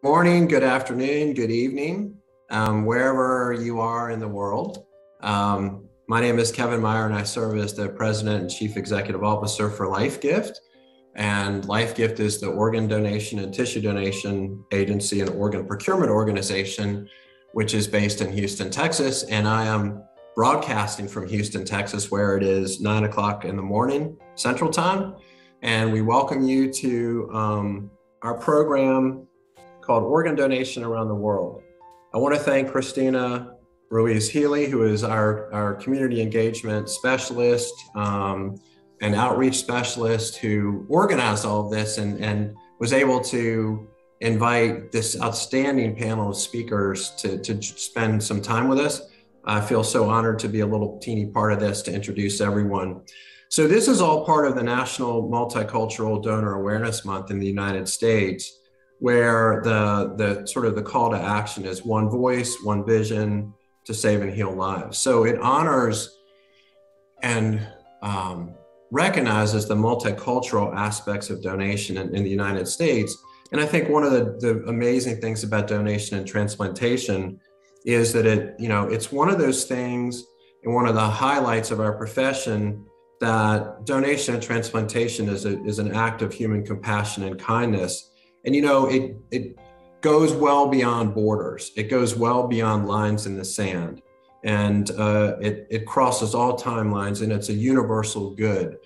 morning, good afternoon, good evening, wherever you are in the world. My name is Kevin Meyer, and I serve as the President and Chief Executive Officer for LifeGift. And LifeGift is the organ donation and tissue donation agency and organ procurement organization, which is based in Houston, Texas. And I am broadcasting from Houston, Texas, where it is 9 o'clock in the morning, Central Time. And we welcome you to our program called Organ Donation Around the World. I want to thank Christina Ruiz Healy, who is our community engagement specialist and outreach specialist, who organized all of this and was able to invite this outstanding panel of speakers to spend some time with us. I feel so honored to be a little teeny part of this to introduce everyone. So this is all part of the National Multicultural Donor Awareness Month in the United States, where the sort of the call to action is one voice, one vision to save and heal lives. So it honors and recognizes the multicultural aspects of donation in the United States. And I think one of the amazing things about donation and transplantation is that it's one of those things and one of the highlights of our profession that donation and transplantation is an act of human compassion and kindness. And it goes well beyond borders. It goes well beyond lines in the sand. And it crosses all timelines, and it's a universal good.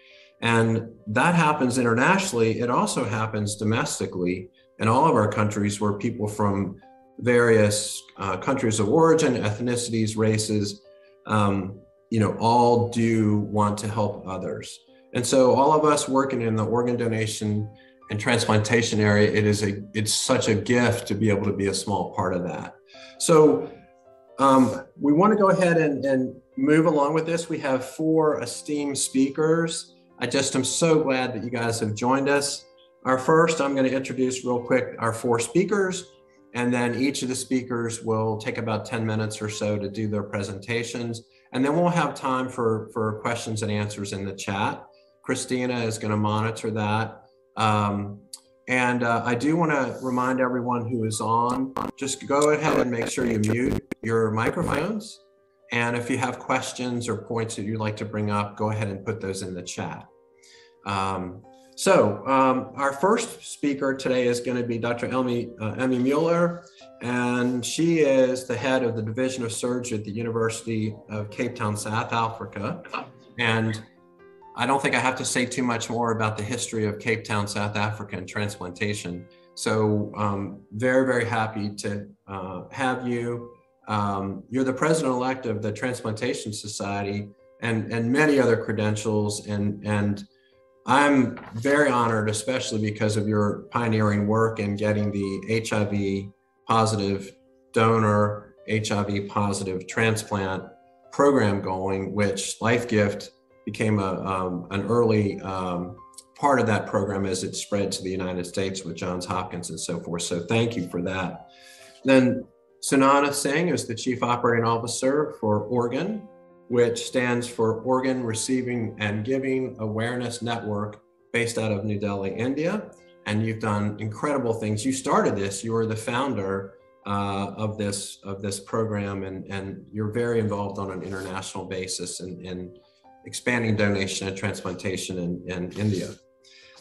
And that happens internationally. It also happens domestically in all of our countries, where people from various countries of origin, ethnicities, races, all do want to help others. And so all of us working in the organ donation and transplantation area, it's such a gift to be able to be a small part of that. So we want to go ahead and move along with this. We have 4 esteemed speakers. I just am so glad that you guys have joined us. I'm going to introduce real quick our 4 speakers, and then each of the speakers will take about 10 minutes or so to do their presentations. And then we'll have time for questions and answers in the chat. Christina is going to monitor that. I do want to remind everyone who is on, just go ahead and make sure you mute your microphones. And if you have questions or points that you'd like to bring up, go ahead and put those in the chat. Our first speaker today is going to be Dr. Emmy Mueller, and she is the head of the Division of Surgery at the University of Cape Town, South Africa. And I don't think I have to say too much more about the history of Cape Town, South Africa and transplantation. So very, very happy to have you. You're the president-elect of the Transplantation Society and many other credentials. And I'm very honored, especially because of your pioneering work in getting the HIV positive donor, HIV positive transplant program going, which LifeGift became an early part of that program as it spread to the United States with Johns Hopkins and so forth. So thank you for that. Then Sunana Singh is the Chief Operating Officer for Organ, which stands for Organ Receiving and Giving Awareness Network, based out of New Delhi, India. And you've done incredible things. You started this, you were the founder of this program, and you're very involved on an international basis in expanding donation and transplantation in India.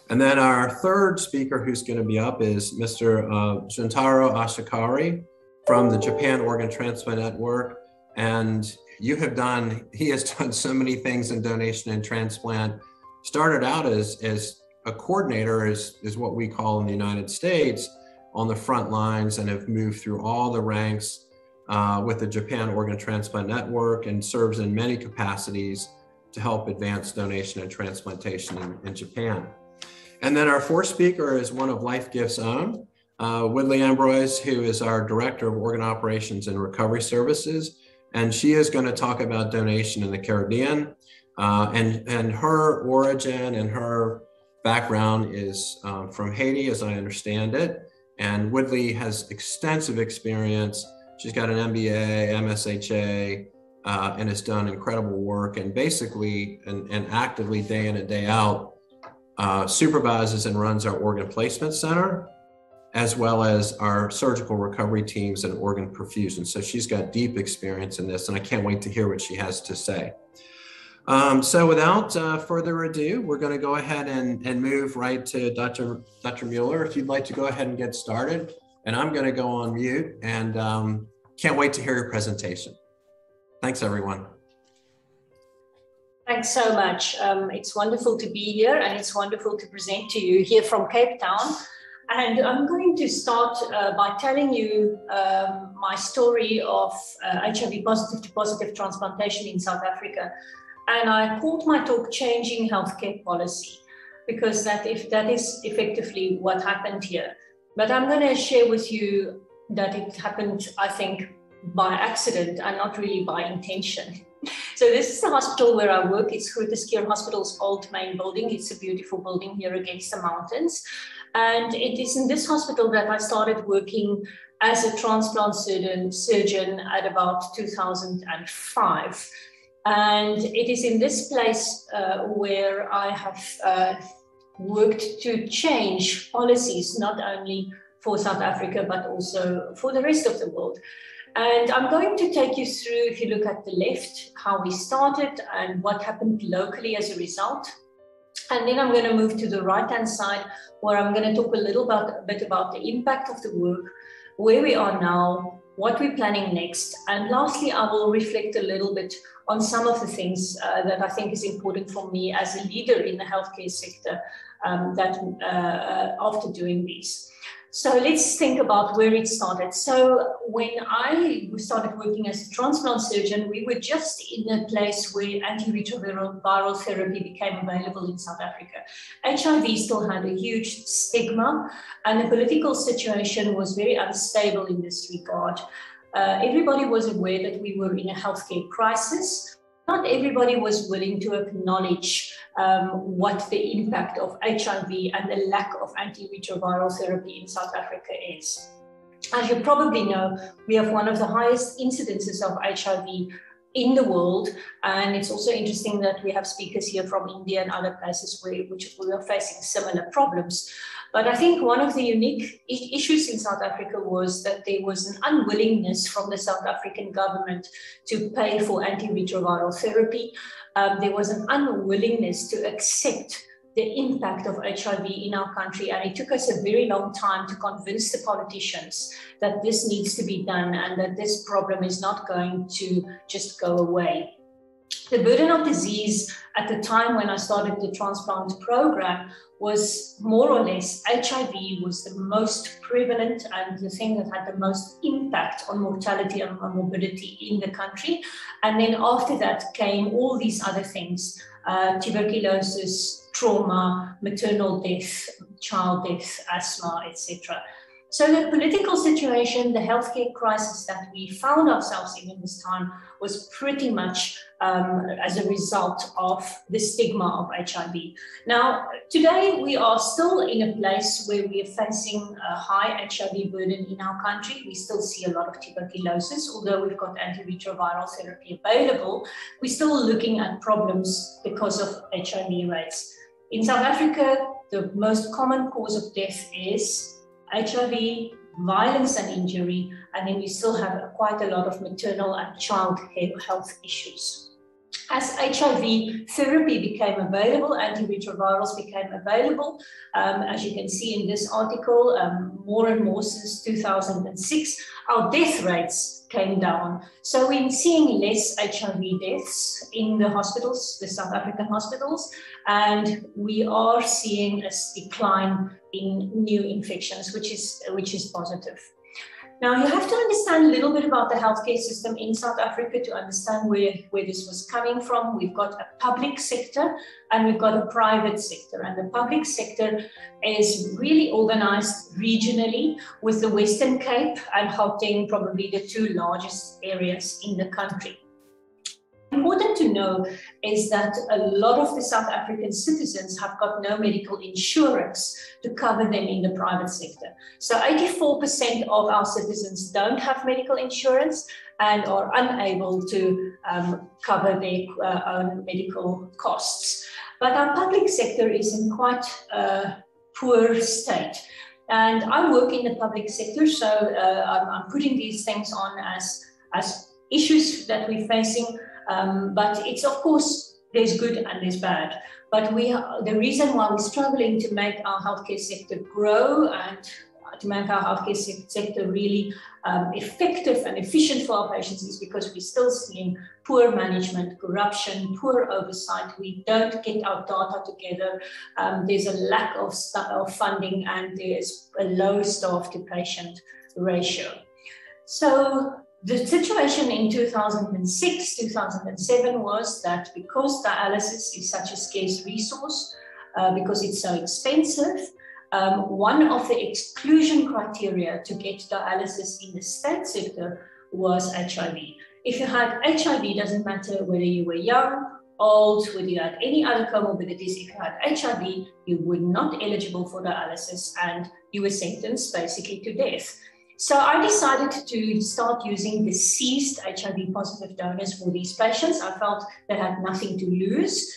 And then our third speaker who's going to be up is Mr. Juntaro Ashikari from the Japan Organ Transplant Network. And he has done so many things in donation and transplant. Started out as a coordinator, is what we call in the United States, on the front lines, and have moved through all the ranks with the Japan Organ Transplant Network, and serves in many capacities to help advance donation and transplantation in Japan. And then our 4th speaker is one of LifeGift's own, Woodley Ambroise, who is our Director of Organ Operations and Recovery Services. And she is going to talk about donation in the Caribbean. And her origin and her background is from Haiti, as I understand it. And Woodley has extensive experience. She's got an MBA, MSHA, and has done incredible work, and basically and actively day in and day out supervises and runs our organ placement center. as well as our surgical recovery teams and organ perfusion. So she's got deep experience in this, and I can't wait to hear what she has to say. So without further ado, we're going to go ahead and move right to Dr. Mueller. If you'd like to go ahead and get started, and I'm going to go on mute, and can't wait to hear your presentation. Thanks, everyone. Thanks so much. It's wonderful to be here, and it's wonderful to present to you here from Cape Town. And I'm going to start by telling you my story of HIV positive to positive transplantation in South Africa. And I called my talk Changing Healthcare Policy, because that is effectively what happened here. But I'm going to share with you that it happened, I think, by accident and not really by intention. So this is the hospital where I work. It's Groote Schuur Hospital's old main building. It's a beautiful building here against the mountains. And it is in this hospital that I started working as a transplant surgeon at about 2005. And it is in this place where I have worked to change policies, not only for South Africa, but also for the rest of the world. And I'm going to take you through, if you look at the left, how we started and what happened locally as a result. And then I'm going to move to the right-hand side, where I'm going to talk a bit about the impact of the work, where we are now, what we're planning next. And lastly, I will reflect a little bit on some of the things that I think is important for me as a leader in the healthcare sector after doing this. So let's think about where it started. So when I started working as a transplant surgeon, we were just in a place where antiretroviral therapy became available in South Africa. HIV still had a huge stigma, and the political situation was very unstable in this regard. Everybody was aware that we were in a healthcare crisis. Not everybody was willing to acknowledge what the impact of HIV and the lack of antiretroviral therapy in South Africa is. As you probably know, we have one of the highest incidences of HIV in the world, and it's also interesting that we have speakers here from India and other places which we are facing similar problems. But I think one of the unique issues in South Africa was that there was an unwillingness from the South African government to pay for antiretroviral therapy. There was an unwillingness to accept the impact of HIV in our country, and it took us a very long time to convince the politicians that this needs to be done and that this problem is not going to just go away. The burden of disease at the time when I started the transplant program was more or less HIV was the most prevalent and the thing that had the most impact on mortality and morbidity in the country. And then after that came all these other things, tuberculosis, trauma, maternal death, child death, asthma, etc. So the political situation, the healthcare crisis that we found ourselves in this time was pretty much as a result of the stigma of HIV. Now, today we are still in a place where we are facing a high HIV burden in our country. We still see a lot of tuberculosis, although we've got antiretroviral therapy available. We're still looking at problems because of HIV rates. In South Africa, the most common cause of death is HIV, violence and injury, and then we still have quite a lot of maternal and child health issues. As HIV therapy became available, antiretrovirals became available, as you can see in this article, more and more since 2006, our death rates came down. So we're seeing less HIV deaths in the hospitals, the South African hospitals, and we are seeing a decline in new infections, which is positive. Now, you have to understand a little bit about the healthcare system in South Africa to understand where this was coming from. We've got a public sector and we've got a private sector. And the public sector is really organized regionally, with the Western Cape and Gauteng probably the two largest areas in the country. Important to know is that a lot of the South African citizens have got no medical insurance to cover them in the private sector. So 84% of our citizens don't have medical insurance and are unable to cover their own medical costs. But our public sector is in quite a poor state. And I work in the public sector, so I'm putting these things on as issues that we're facing. But it's, of course, there's good and there's bad. But the reason why we're struggling to make our healthcare sector grow and to make our healthcare sector really effective and efficient for our patients is because we're still seeing poor management, corruption, poor oversight. We don't get our data together. There's a lack of funding, and there's a low staff to patient ratio. So the situation in 2006, 2007 was that because dialysis is such a scarce resource, because it's so expensive, one of the exclusion criteria to get dialysis in the state sector was HIV. If you had HIV, doesn't matter whether you were young, old, whether you had any other comorbidities, if you had HIV, you were not eligible for dialysis and you were sentenced basically to death. So I decided to start using deceased HIV positive donors for these patients. I felt they had nothing to lose,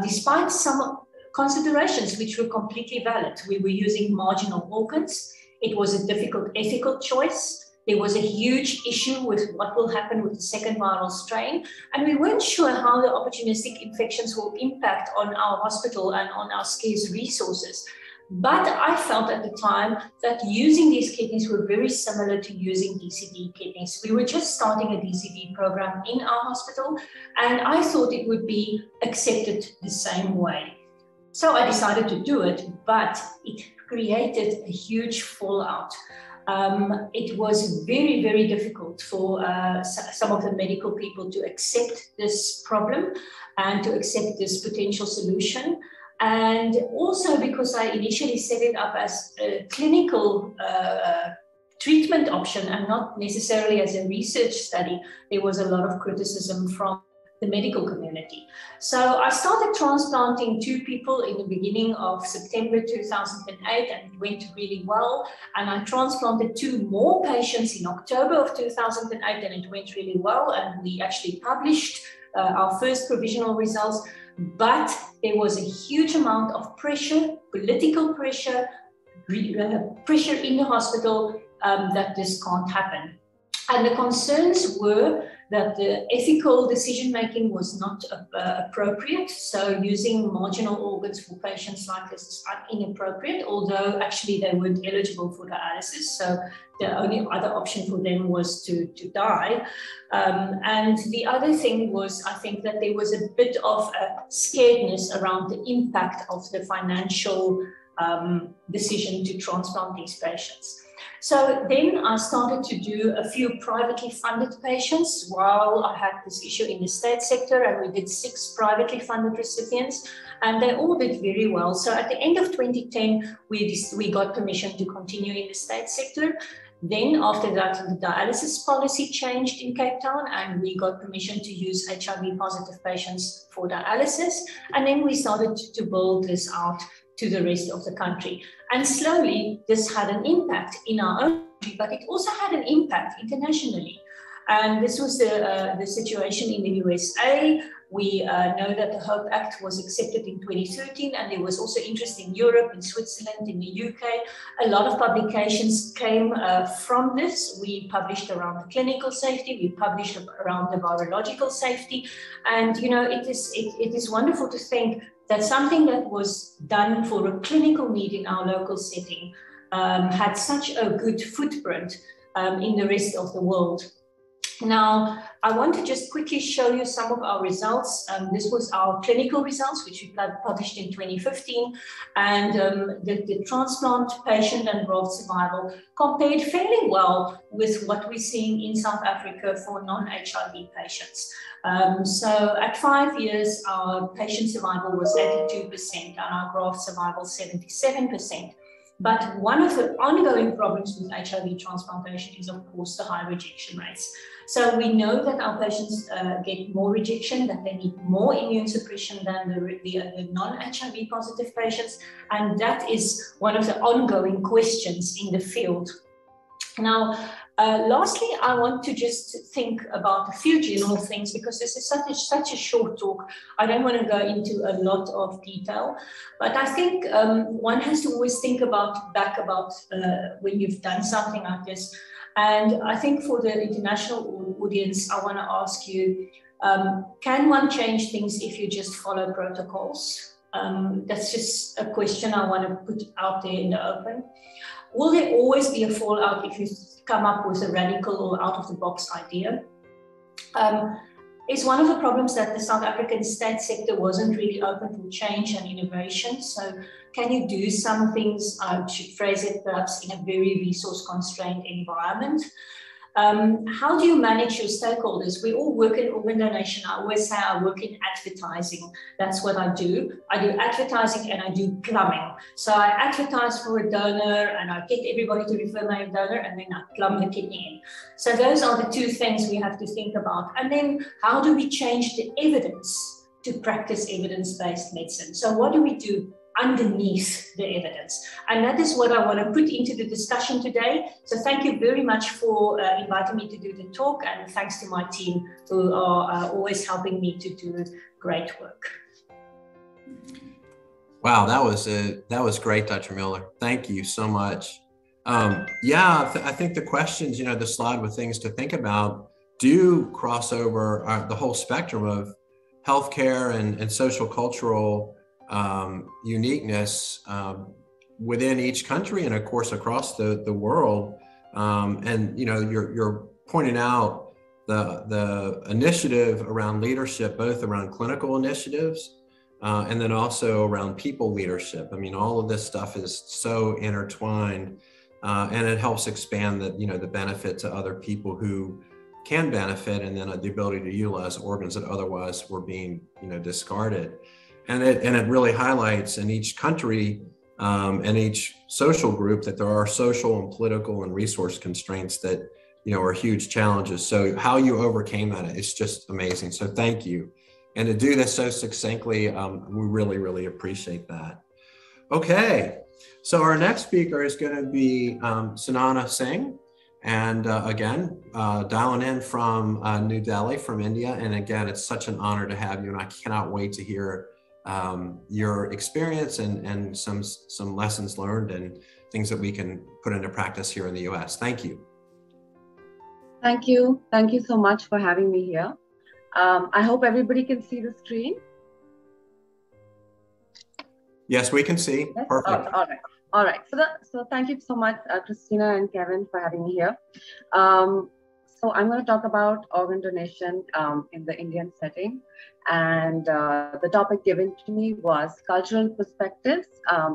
despite some considerations which were completely valid. We were using marginal organs. It was a difficult ethical choice. There was a huge issue with what will happen with the second viral strain, and we weren't sure how the opportunistic infections will impact on our hospital and on our scarce resources. But I felt at the time that using these kidneys were very similar to using DCD kidneys. We were just starting a DCD program in our hospital, and I thought it would be accepted the same way. So I decided to do it, but it created a huge fallout. It was very, very difficult for some of the medical people to accept this problem and to accept this potential solution. And also because I initially set it up as a clinical treatment option and not necessarily as a research study, there was a lot of criticism from the medical community. So I started transplanting 2 people in the beginning of September 2008, and it went really well. And I transplanted 2 more patients in October of 2008, and it went really well. And we actually published our first provisional results. But there was a huge amount of pressure, political pressure, pressure in the hospital that this can't happen. And the concerns were that the ethical decision-making was not appropriate. So using marginal organs for patients like this is inappropriate, although actually they weren't eligible for dialysis. So the only other option for them was to die. And the other thing was, I think that there was a bit of a scaredness around the impact of the financial decision to transplant these patients. So then I started to do a few privately funded patients while I had this issue in the state sector, and we did 6 privately funded recipients, and they all did very well. So at the end of 2010, we got permission to continue in the state sector. Then after that, the dialysis policy changed in Cape Town, and we got permission to use HIV positive patients for dialysis. And then we started to build this out to the rest of the country. And slowly, this had an impact in our own country, but it also had an impact internationally. And this was the situation in the USA. We know that the HOPE Act was accepted in 2013, and there was also interest in Europe, in Switzerland, in the UK. A lot of publications came from this. We published around the clinical safety, we published around the virological safety. And, you know, it is wonderful to think that something that was done for a clinical need in our local setting had such a good footprint in the rest of the world. Now, I want to just quickly show you some of our results. This was our clinical results, which we published in 2015. And the transplant patient and graft survival compared fairly well with what we're seeing in South Africa for non-HIV patients. So at 5 years, our patient survival was 82% and our graft survival 77%. But one of the ongoing problems with HIV transplantation is, of course, the high rejection rates. So we know that our patients get more rejection, that they need more immune suppression than the non-HIV positive patients. And that is one of the ongoing questions in the field. Now, lastly, I want to just think about a few general things because this is such a short talk. I don't want to go into a lot of detail, but I think one has to always think back about when you've done something like this. And I think for the international audience, I want to ask you, can one change things if you just follow protocols? That's just a question I want to put out there in the open. Will there always be a fallout if you come up with a radical or out-of-the-box idea? It's one of the problems that the South African state sector wasn't really open for change and innovation. So can you do some things, I should phrase it perhaps in a very resource-constrained environment? How do you manage your stakeholders? We all work in organ donation. I always say I work in advertising. That's what I do. I do advertising and I do plumbing. So I advertise for a donor and I get everybody to refer my donor and then I plumb the kidney in. So those are the two things we have to think about. And then how do we change the evidence to practice evidence-based medicine? So what do we do underneath the evidence? And that is what I want to put into the discussion today. So thank you very much for inviting me to do the talk, and thanks to my team who are always helping me to do great work. Wow, that was great, Dr. Miller. Thank you so much. Yeah, I think the questions, the slide with things to think about do cross over the whole spectrum of healthcare and social cultural uniqueness within each country and of course across the world. And you're pointing out the initiative around leadership, both around clinical initiatives and then also around people leadership. I mean, all of this stuff is so intertwined and it helps expand the benefit to other people who can benefit, and then the ability to utilize organs that otherwise were being discarded. And it really highlights in each country and each social group that there are social and political and resource constraints that are huge challenges. So how you overcame that is just amazing. So thank you. And to do this so succinctly, we really, really appreciate that. Okay, so our next speaker is going to be Sunana Singh. And again, dialing in from New Delhi, from India. And again, it's such an honor to have you, and I cannot wait to hear your experience and some lessons learned and things that we can put into practice here in the US. Thank you. Thank you. Thank you so much for having me here. I hope everybody can see the screen. Yes, we can see. Yes? Perfect. All right. So thank you so much, Christina and Kevin, for having me here. So I'm going to talk about organ donation in the Indian setting. And the topic given to me was cultural perspectives,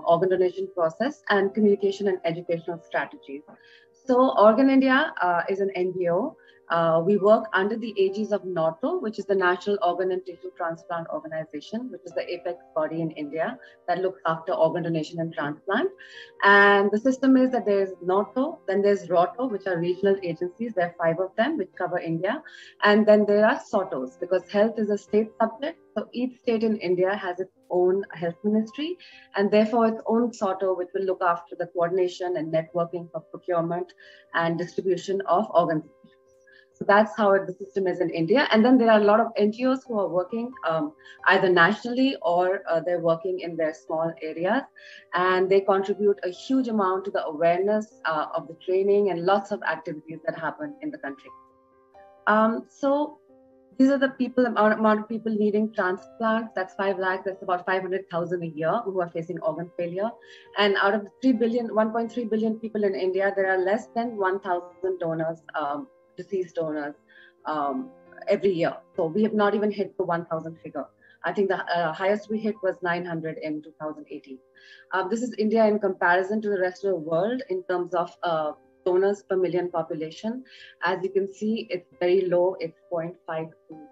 organ donation process, and communication and educational strategies. So Organ India is an NGO. We work under the aegis of NATO, which is the National Organ and Tissue Transplant Organization, which is the apex body in India that looks after organ donation and transplant. And the system is that there's NATO, then there's ROTO, which are regional agencies. There are 5 of them, which cover India. And then there are SOTOs, because health is a state subject. So each state in India has its own health ministry, and therefore its own SOTO, which will look after the coordination and networking for procurement and distribution of organs. So that's how the system is in India. And then there are a lot of NGOs who are working either nationally or they're working in their small areas. And they contribute a huge amount to the awareness of the training and lots of activities that happen in the country. So these are the people, amount of people needing transplants. That's 5 lakhs. That's about 500,000 a year who are facing organ failure. And out of 1.3 billion people in India, there are less than 1,000 donors, deceased donors every year. So we have not even hit the 1,000 figure. I think the highest we hit was 900 in 2018. This is India in comparison to the rest of the world in terms of donors per million population. As you can see, it's very low. It's 0.52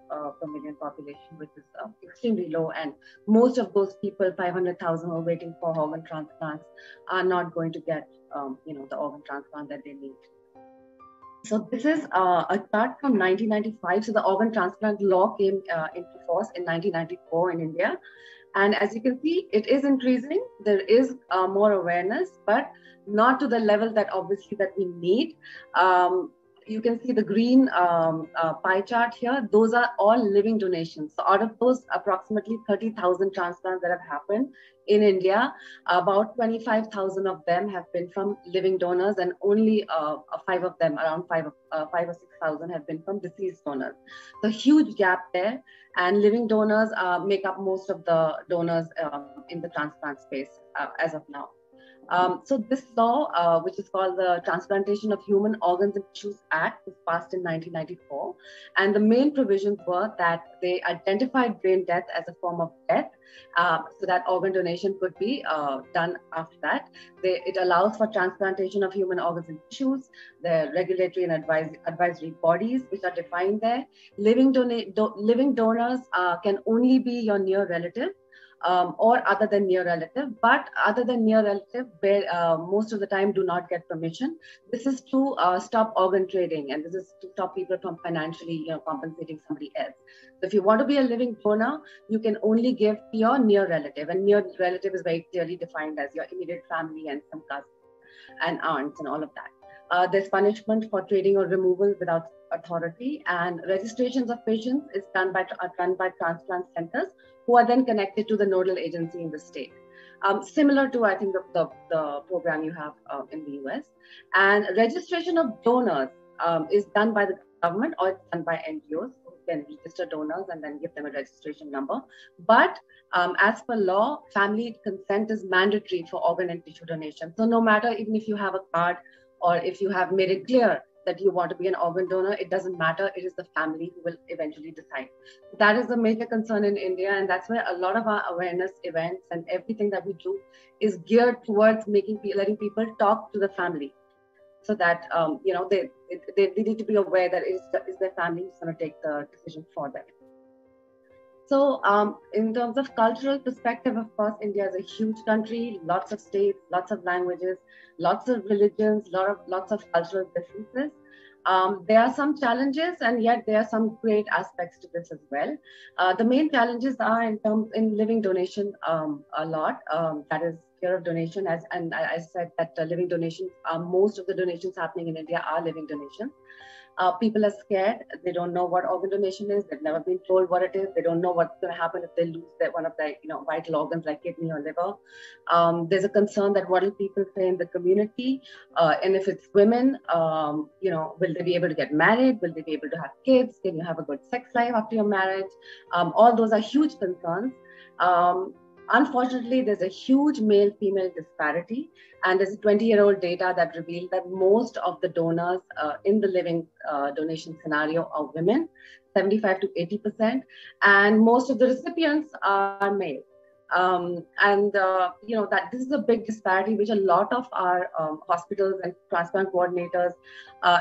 per million population, which is extremely low. And most of those people, 500,000 who are waiting for organ transplants, are not going to get the organ transplant that they need. So this is a chart from 1995. So the organ transplant law came into force in 1994 in India. And as you can see, it is increasing. There is more awareness, but not to the level that obviously that we need. You can see the green pie chart here. Those are all living donations. So out of those approximately 30,000 transplants that have happened in India, about 25,000 of them have been from living donors, and only five of them, around five or 6,000 have been from deceased donors. So huge gap there. And living donors make up most of the donors in the transplant space as of now. So this law, which is called the Transplantation of Human Organs and Tissues Act, was passed in 1994. And the main provisions were that they identified brain death as a form of death, so that organ donation could be done after that. It allows for transplantation of human organs and tissues, the regulatory and advisory bodies, which are defined there. Living donors can only be your near relative, or other than near relative, but other than near relative, most of the time do not get permission. This is to stop organ trading, and this is to stop people from financially compensating somebody else. So if you want to be a living donor, you can only give to your near relative, and near relative is very clearly defined as your immediate family and some cousins and aunts and all of that. There's punishment for trading or removal without authority, and registrations of patients is done by transplant centers, who are then connected to the nodal agency in the state. Similar to, I think, the program you have in the US. And registration of donors is done by the government, or it's done by NGOs who can register donors and then give them a registration number. But as per law, family consent is mandatory for organ and tissue donation. So no matter, even if you have a card or if you have made it clear that you want to be an organ donor, it doesn't matter. It is the family who will eventually decide. That is a major concern in India, and that's where a lot of our awareness events and everything that we do is geared towards letting people talk to the family, so that they need to be aware that it's their family who's going to take the decision for them. So in terms of cultural perspective, of course, India is a huge country, lots of states, lots of languages, lots of religions, lots of cultural differences. There are some challenges, and yet there are some great aspects to this as well. The main challenges are in living donation a lot. That is fear of donation, and I said that living donations, most of the donations happening in India are living donations. People are scared. They don't know what organ donation is. They've never been told what it is. They don't know what's going to happen if they lose one of their vital organs like kidney or liver. There's a concern that what will people say in the community? And if it's women, will they be able to get married? Will they be able to have kids? Can you have a good sex life after your marriage? All those are huge concerns. Unfortunately, there's a huge male-female disparity, and there's 20-year-old data that revealed that most of the donors in the living donation scenario are women, 75 to 80%, and most of the recipients are male. That this is a big disparity which a lot of our hospitals and transplant coordinators,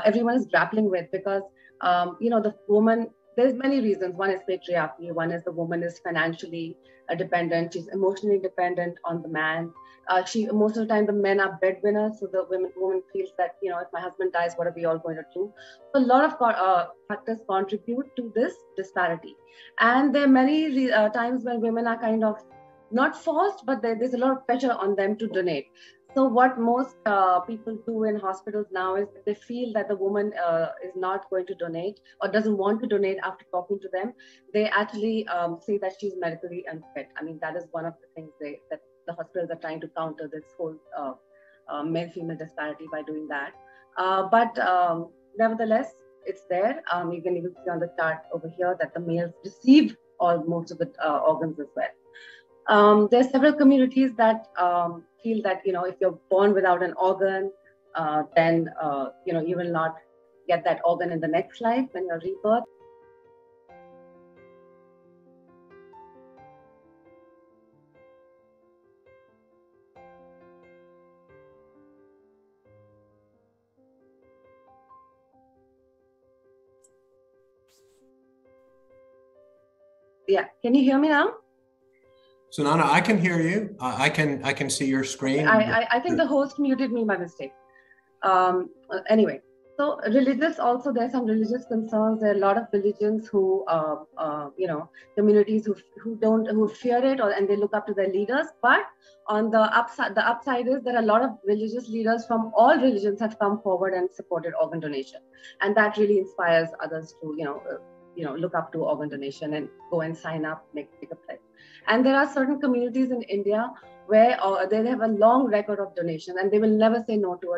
everyone is grappling with, because the woman, there's many reasons. One is patriarchy. One is the woman is financially dependent. She's emotionally dependent on the man. Most of the time the men are breadwinners, so the woman feels that if my husband dies, what are we all going to do? So a lot of factors contribute to this disparity, and there are many times when women are kind of not forced, but there's a lot of pressure on them to donate. So what most people do in hospitals now is they feel that the woman is not going to donate or doesn't want to donate after talking to them. They actually say that she's medically unfit. I mean, that is one of the things that the hospitals are trying to counter, this whole male-female disparity by doing that. But nevertheless, it's there. You can even see on the chart over here that the males receive most of the organs as well. There's several communities that feel that if you're born without an organ, then you will not get that organ in the next life when you're rebirth. Yeah, can you hear me now? Sunana, I can hear you. I can see your screen. I think the host muted me by mistake. Anyway, So religious also, there's some religious concerns. There are a lot of religions who, communities who fear it, and they look up to their leaders. But on the upside is there are a lot of religious leaders from all religions have come forward and supported organ donation, and that really inspires others to, look up to organ donation and go and sign up, make a pledge. And there are certain communities in India where they have a long record of donation, and they will never say no to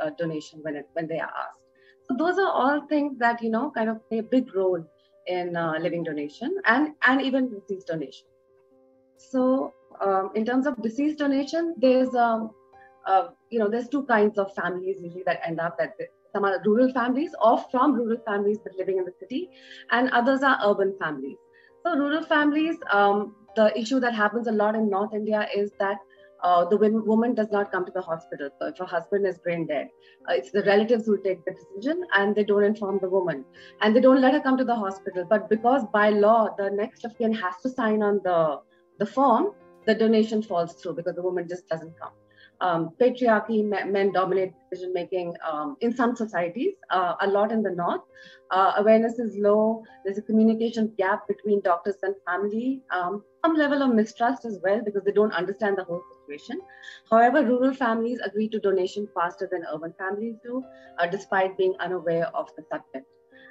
a donation when they are asked. So those are all things that kind of play a big role in living donation and even deceased donation. So in terms of deceased donation, there's there's two kinds of families usually that end up some are rural families or from rural families but living in the city, and others are urban families. So rural families, the issue that happens a lot in North India is that the woman does not come to the hospital. So if her husband is brain dead, it's the relatives who take the decision, and they don't inform the woman, and they don't let her come to the hospital. But because by law, the next of kin has to sign on the form, the donation falls through because the woman just doesn't come. Patriarchy, men dominate decision making in some societies, a lot in the north. Awareness is low. There's a communication gap between doctors and family. Some level of mistrust as well because they don't understand the whole situation. However, rural families agree to donation faster than urban families do, despite being unaware of the subject.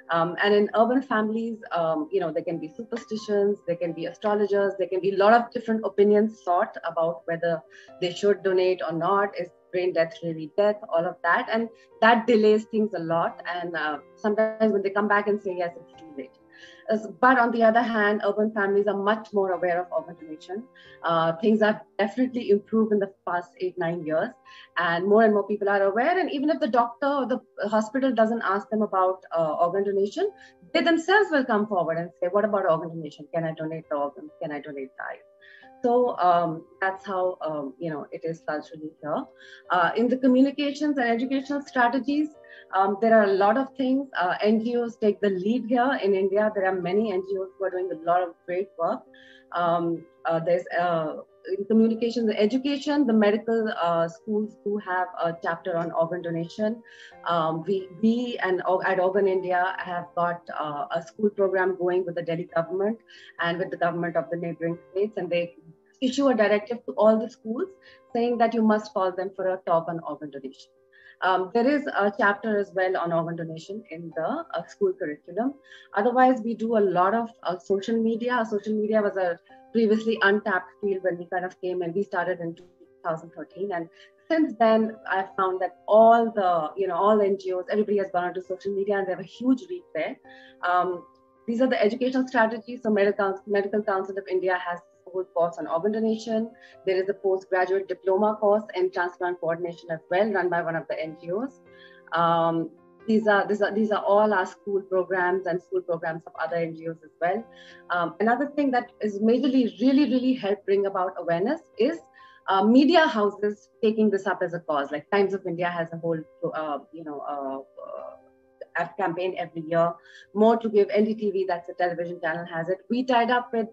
And in urban families, there can be superstitions, there can be astrologers, there can be a lot of different opinions sought about whether they should donate or not. Is brain death really death? All of that. And that delays things a lot. And sometimes when they come back and say, yes, it's too late. But on the other hand, urban families are much more aware of organ donation. Things have definitely improved in the past 8-9 years, and more people are aware. And even if the doctor or the hospital doesn't ask them about organ donation, they themselves will come forward and say, what about organ donation? Can I donate the organs? Can I donate the eyes? So that's how it is culturally here. In the communications and educational strategies, there are a lot of things. NGOs take the lead here in India. There are many NGOs who are doing a lot of great work. There's in communications and education, the medical schools do have a chapter on organ donation. We at Organ India have got a school program going with the Delhi government and with the government of the neighboring states, and they issue a directive to all the schools saying that you must call them for a talk on organ donation. There is a chapter as well on organ donation in the school curriculum. Otherwise, we do a lot of social media. Social media was a previously untapped field when we kind of came, and we started in 2013. And since then, I've found that all NGOs, everybody has gone onto social media, and they have a huge reach there. These are the educational strategies. So Medical Council of India has a whole course on organ donation. There is a postgraduate diploma course in transplant coordination as well, run by one of the NGOs. These are all our school programs and school programs of other NGOs as well. Another thing that is majorly really helped bring about awareness is media houses taking this up as a cause. Like Times of India has a whole campaign every year. More to Give, NDTV, that's a television channel, has it. We tied up with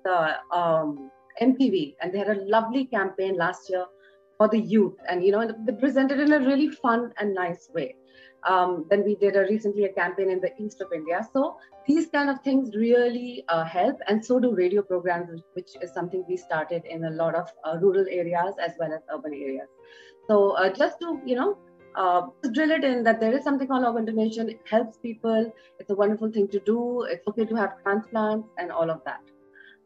MTV, and they had a lovely campaign last year for the youth, and they presented in a really fun and nice way. Then we did recently a campaign in the east of India. So these kind of things really help, and so do radio programs, which is something we started in a lot of rural areas as well as urban areas. So just to drill it in that there is something called organ donation. It helps people. It's a wonderful thing to do. It's okay to have transplants and all of that.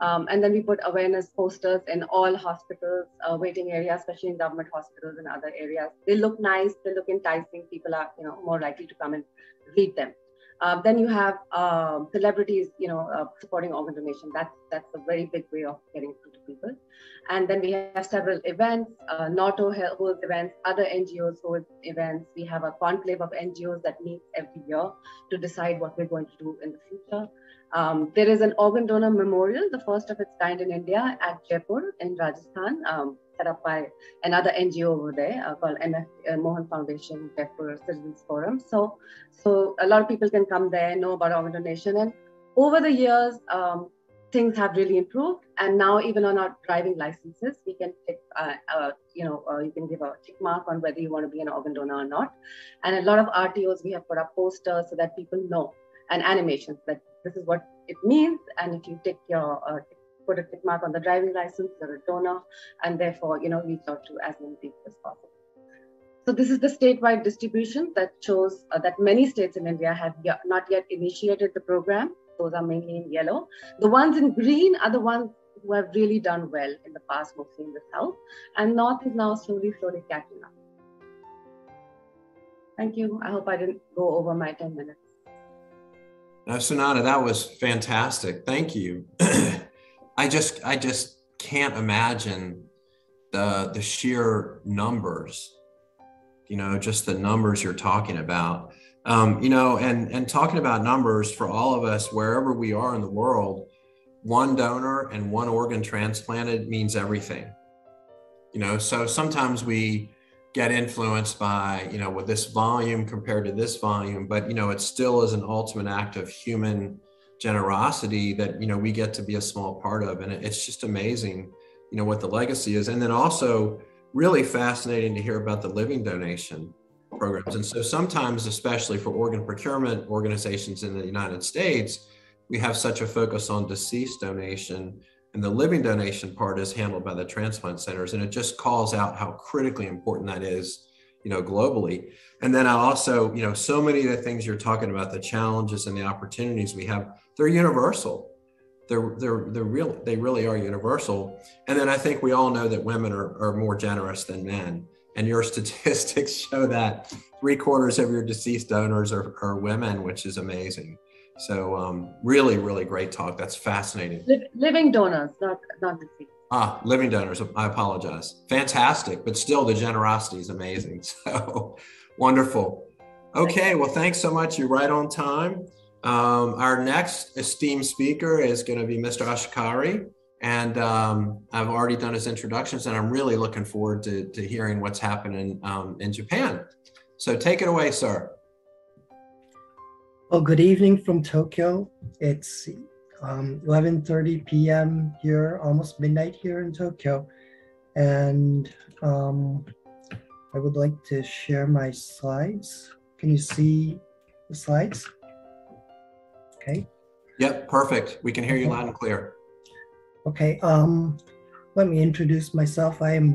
And then we put awareness posters in all hospitals, waiting areas, especially in government hospitals and other areas. They look nice, they look enticing. People are, more likely to come and read them. Then you have celebrities, supporting organ donation. That's a very big way of getting through to people. And then we have several events. NATO holds events, other NGOs hold events. We have a conclave of NGOs that meets every year to decide what we're going to do in the future. There is an organ donor memorial, the first of its kind in India, at Jaipur in Rajasthan, set up by another NGO over there called MF Mohan Foundation, Jaipur Citizens Forum. So a lot of people can come there, know about organ donation. And over the years, things have really improved. And now even on our driving licenses, we can tick, you can give a tick mark on whether you want to be an organ donor or not. And a lot of RTOs, we have put up posters so that people know, and animations that this is what it means. And if you take your, put a tick mark on the driving license, you're a donor, and therefore, reach out to as many people as possible. So this is the statewide distribution that shows that many states in India have not yet initiated the program. Those are mainly in yellow. The ones in green are the ones who have really done well in the past, mostly in the south. And north is now slowly catching up. Thank you. I hope I didn't go over my 10 minutes. Now, Sunana, that was fantastic. Thank you. I just can't imagine the sheer numbers. Just the numbers you're talking about, and talking about numbers for all of us, wherever we are in the world, one donor and one organ transplanted means everything. So sometimes we get influenced by, with this volume compared to this volume, but, it still is an ultimate act of human generosity that, we get to be a small part of. And it's just amazing, what the legacy is. And then also, really fascinating to hear about the living donation programs. And so sometimes, especially for organ procurement organizations in the United States, we have such a focus on deceased donation, and the living donation part is handled by the transplant centers. And it just calls out how critically important that is, globally. And then I also, so many of the things you're talking about, the challenges and the opportunities we have, they're universal. They really are universal. And then I think we all know that women are more generous than men. And your statistics show that 3/4 of your deceased donors are women, which is amazing. So really, really great talk. That's fascinating. Living donors, not deceased. Living donors, I apologize. Fantastic, but still the generosity is amazing. So wonderful. Okay, well, thanks so much. You're right on time. Our next esteemed speaker is going to be Mr. Ashikari, and I've already done his introductions, and I'm really looking forward to hearing what's happening in Japan. So take it away, sir. Well, good evening from Tokyo. It's 11:30 p.m. here, almost midnight here in Tokyo, and I would like to share my slides. Can you see the slides? Okay. Yep, perfect. We can hear you loud and clear. Okay. Let me introduce myself. I'm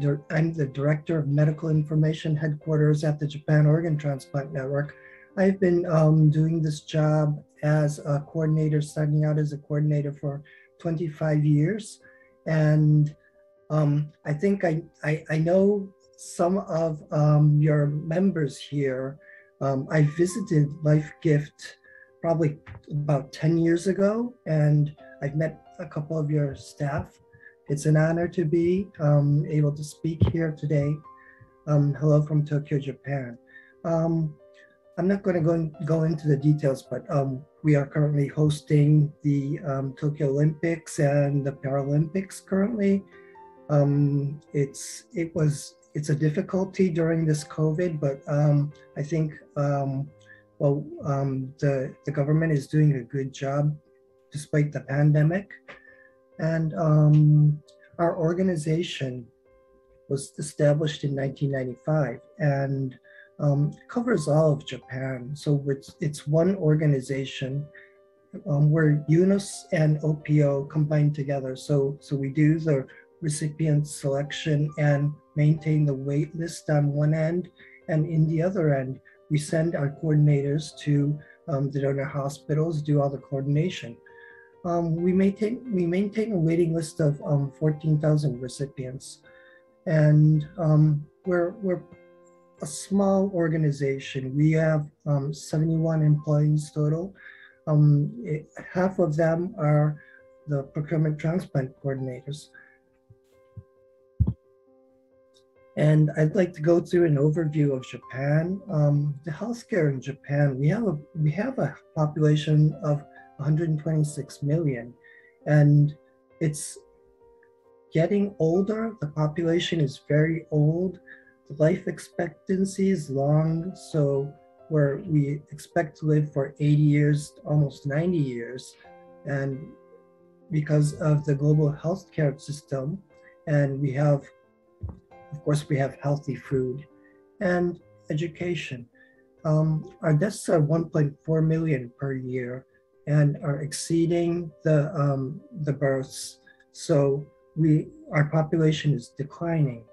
the Director of Medical Information Headquarters at the Japan Organ Transplant Network. I've been doing this job as a coordinator, starting out as a coordinator for 25 years. And I think I know some of your members here. I visited LifeGift probably about 10 years ago, and I've met a couple of your staff. It's an honor to be able to speak here today. Hello from Tokyo, Japan. I'm not going to go into the details, but we are currently hosting the Tokyo Olympics and the Paralympics currently. It's a difficulty during this COVID, but I think the government is doing a good job despite the pandemic. And our organization was established in 1995 and covers all of Japan. So it's one organization where UNOS and OPO combine together. So we do the recipient selection and maintain the wait list on one end, and in the other end, we send our coordinators to the donor hospitals, do all the coordination. We maintain a waiting list of 14,000 recipients, and we're a small organization. We have 71 employees total. Half of them are the procurement transplant coordinators. And I'd like to go through an overview of Japan. The healthcare in Japan, we have a population of 126 million, and it's getting older. The population is very old. The life expectancy is long, so we expect to live for 80 years, almost 90 years. And because of the global healthcare system, and we have, of course, we have healthy food and education. Our deaths are 1.4 million per year and are exceeding the births. So our population is declining.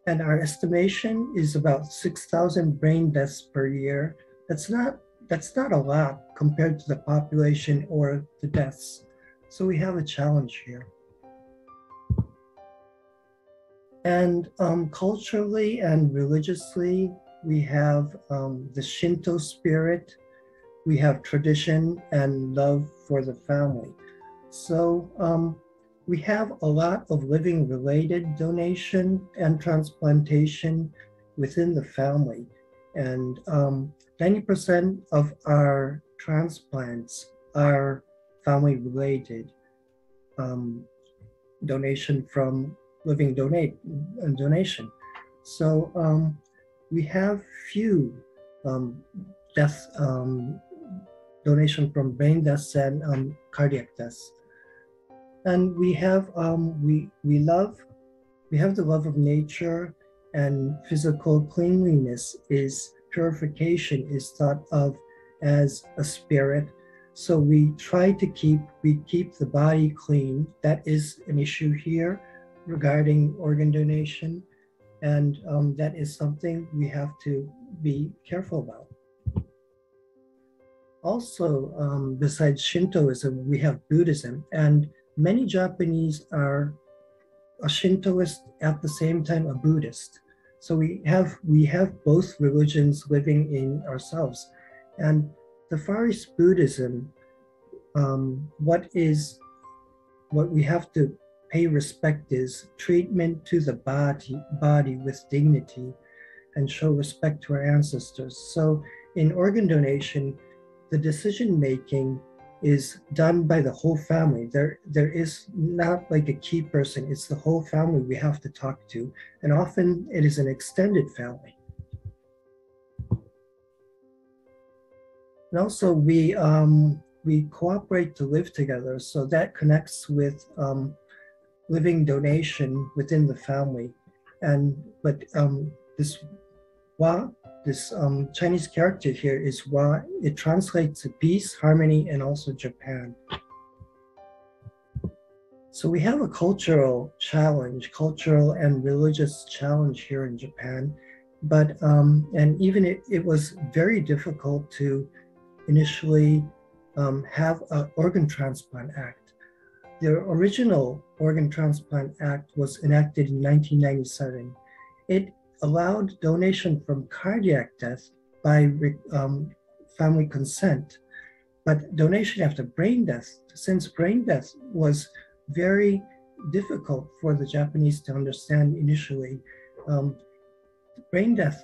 And our estimation is about 6,000 brain deaths per year. That's not a lot compared to the population or the deaths. So we have a challenge here. And culturally and religiously, we have the Shinto spirit, we have tradition and love for the family. So we have a lot of living related donation and transplantation within the family. And 90% of our transplants are family related. Donation from living donation. So we have few deaths, donation from brain deaths and cardiac deaths. And we have the love of nature, and physical cleanliness purification is thought of as a spirit. So we try to keep the body clean. That is an issue here regarding organ donation. And that is something we have to be careful about. Also, besides Shintoism, we have Buddhism, and many Japanese are a Shintoist at the same time a Buddhist. So we have both religions living in ourselves. And the Far East Buddhism, what we have to pay respect is treatment to the body with dignity and show respect to our ancestors. So in organ donation, the decision making is done by the whole family. There is not like a key person, it's the whole family we have to talk to. And often it is an extended family. And also we cooperate to live together. So that connects with living donation within the family. But this Chinese character here is Wa. It translates to peace, harmony, and also Japan. So we have a cultural and religious challenge here in Japan. But, and even it was very difficult to initially have an organ transplant act. The original Organ Transplant Act was enacted in 1997. It allowed donation from cardiac death by family consent, but donation after brain death, since brain death was very difficult for the Japanese to understand initially,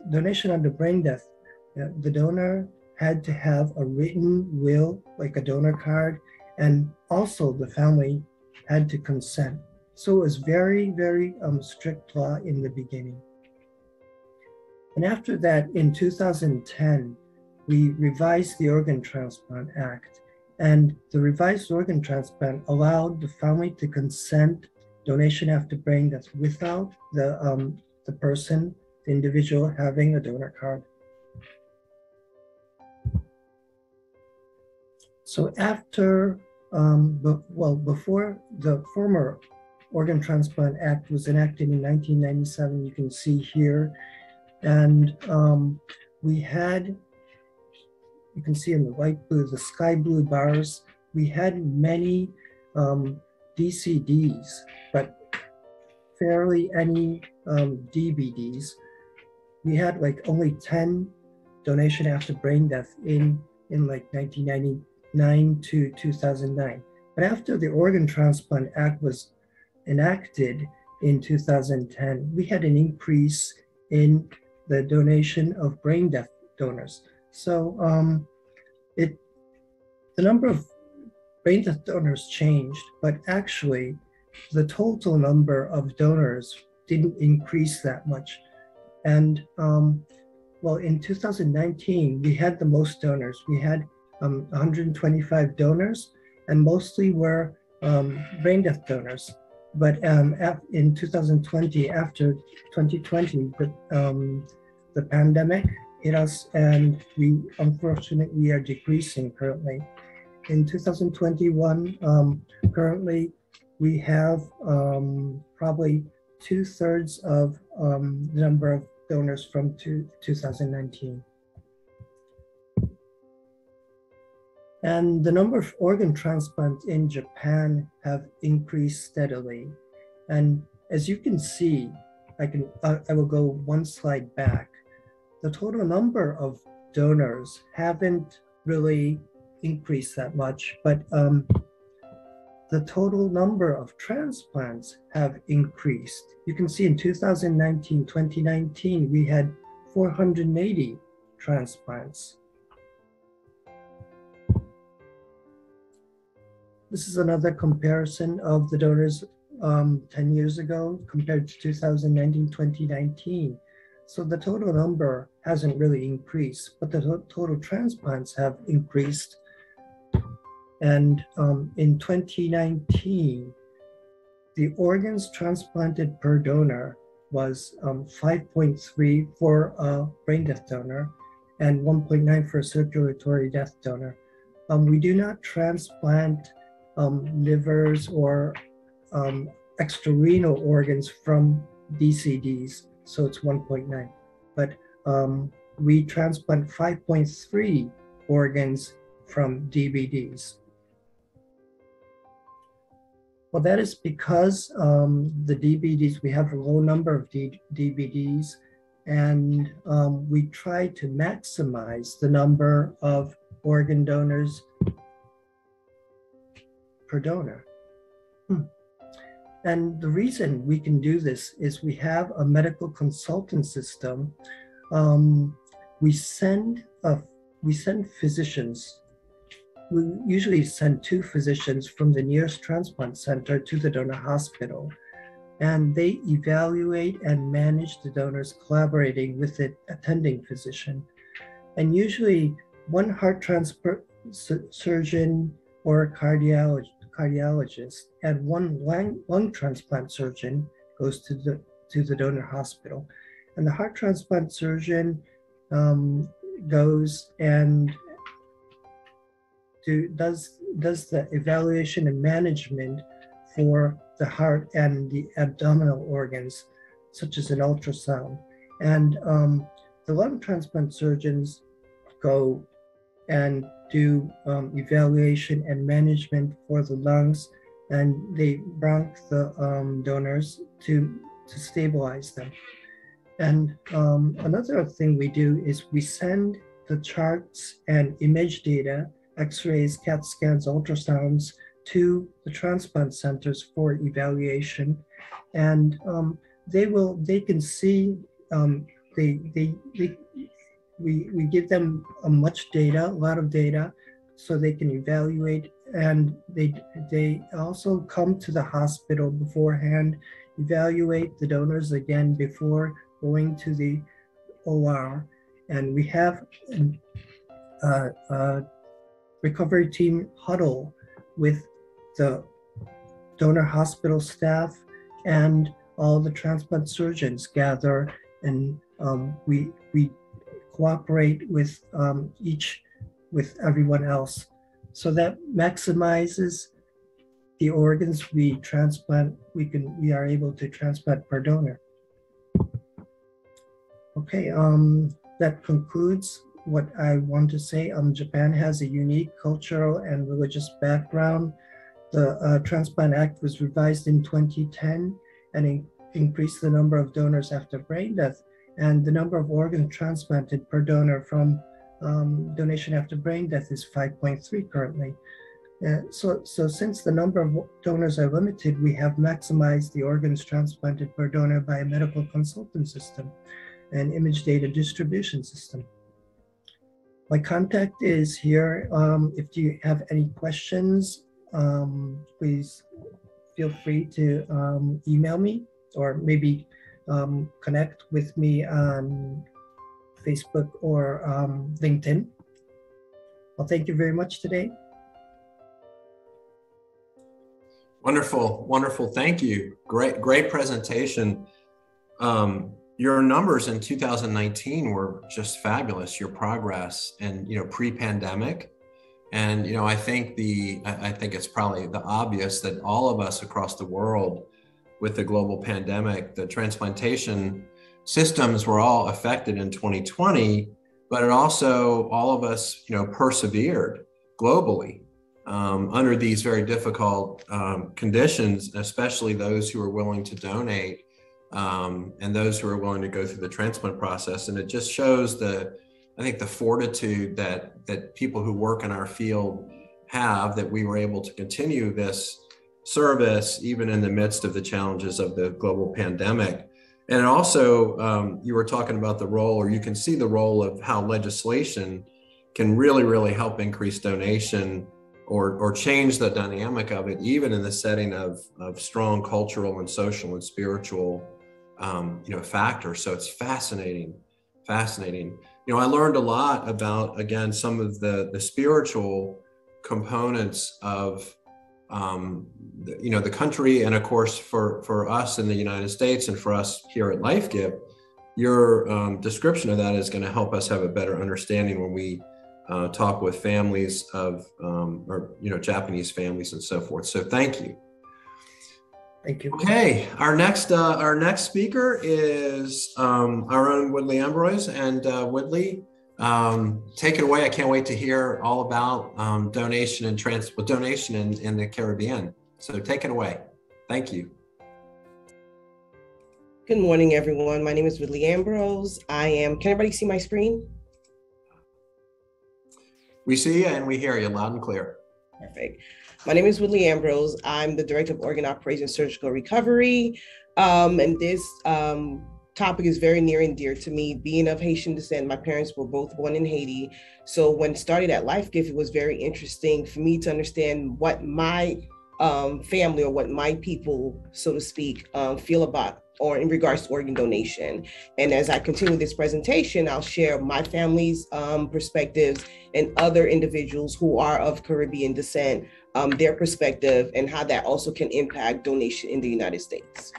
donation under brain death, the donor had to have a written will, like a donor card, and also the family had to consent. So it was very, very strict law in the beginning. And after that, in 2010, we revised the Organ Transplant Act, and the revised organ transplant allowed the family to consent donation after brain death without the person, the individual, having a donor card. So after, before the former Organ Transplant Act was enacted in 1997, you can see here, and we had, you can see in the light blue, the sky blue bars, we had many DCDs, but barely any DBDs. We had like only 10 donation after brain death in like 1999 to 2009. But after the Organ Transplant Act was enacted in 2010, we had an increase in the donation of brain death donors. So the number of brain death donors changed, but actually the total number of donors didn't increase that much. And well, in 2019, we had the most donors. We had 125 donors, and mostly were brain death donors. But in 2020, after 2020, the pandemic hit us, and we unfortunately are decreasing currently. In 2021, currently we have probably 2/3 of the number of donors from 2019. And the number of organ transplants in Japan have increased steadily. And as you can see, I will go one slide back. The total number of donors haven't really increased that much, but the total number of transplants have increased. You can see in 2019, we had 480 transplants. This is another comparison of the donors 10 years ago compared to 2019. So the total number hasn't really increased, but the total transplants have increased. And in 2019, the organs transplanted per donor was 5.3 for a brain death donor and 1.9 for a circulatory death donor. We do not transplant livers or extrarenal organs from DCDs, so it's 1.9. But we transplant 5.3 organs from DBDs. Well, that is because the DBDs, we have a low number of DBDs, and we try to maximize the number of organ donors per donor. And the reason we can do this is we have a medical consultant system. We send physicians. We usually send 2 physicians from the nearest transplant center to the donor hospital, and they evaluate and manage the donors, collaborating with the attending physician. And usually one heart transplant surgeon or cardiologist and one lung transplant surgeon goes to the donor hospital. And the heart transplant surgeon goes and does the evaluation and management for the heart and the abdominal organs, such as an ultrasound. And the lung transplant surgeons go and do evaluation and management for the lungs, and they bronch the donors to stabilize them. And another thing we do is we send the charts and image data, X-rays, CAT scans, ultrasounds to the transplant centers for evaluation, and they can see we give them a lot of data, so they can evaluate, and they also come to the hospital beforehand, evaluate the donors again before going to the OR, and we have a recovery team huddle with the donor hospital staff, and all the transplant surgeons gather, and we cooperate with everyone else, so that maximizes the organs we transplant. We are able to transplant per donor. Okay, that concludes what I want to say. Japan has a unique cultural and religious background. The Transplant Act was revised in 2010 and increased the number of donors after brain death, and the number of organs transplanted per donor from donation after brain death is 5.3 currently. So since the number of donors are limited, we have maximized the organs transplanted per donor by a medical consultant system and image data distribution system. My contact is here. If you have any questions, please feel free to email me, or maybe connect with me on Facebook or LinkedIn. Well, thank you very much today. Wonderful, wonderful. Thank you. Great presentation. Your numbers in 2019 were just fabulous. Your progress and pre-pandemic, and I think it's probably the obvious that all of us across the world, with the global pandemic, the transplantation systems were all affected in 2020, but it also all of us persevered globally under these very difficult conditions, especially those who are willing to donate and those who are willing to go through the transplant process. And it just shows the fortitude that people who work in our field have, that we were able to continue this service even in the midst of the challenges of the global pandemic. And also, you were talking about the role, or you can see the role of how legislation can really help increase donation or change the dynamic of it, even in the setting of strong cultural and social and spiritual factors. So it's fascinating. I learned a lot about, again, some of the spiritual components of the country, and of course for us in the United States and for us here at LifeGift. Your description of that is going to help us have a better understanding when we talk with families of Japanese families and so forth. So thank you. Thank you. Okay, our next speaker is our own Woodley Ambrose, and Woodley, take it away. I can't wait to hear all about donation in the Caribbean. So take it away. Thank you. Good morning, everyone. My name is Woodley Ambrose. Can everybody see my screen? We see you and we hear you loud and clear. Perfect. My name is Woodley Ambrose. I'm the Director of Organ Operations Surgical Recovery. And this topic is very near and dear to me. Being of Haitian descent, my parents were both born in Haiti. So when started at LifeGift, it was very interesting for me to understand what my family, or what my people, so to speak, feel about or in regards to organ donation. And as I continue this presentation, I'll share my family's perspectives and other individuals who are of Caribbean descent, their perspective, and how that also can impact donation in the United States.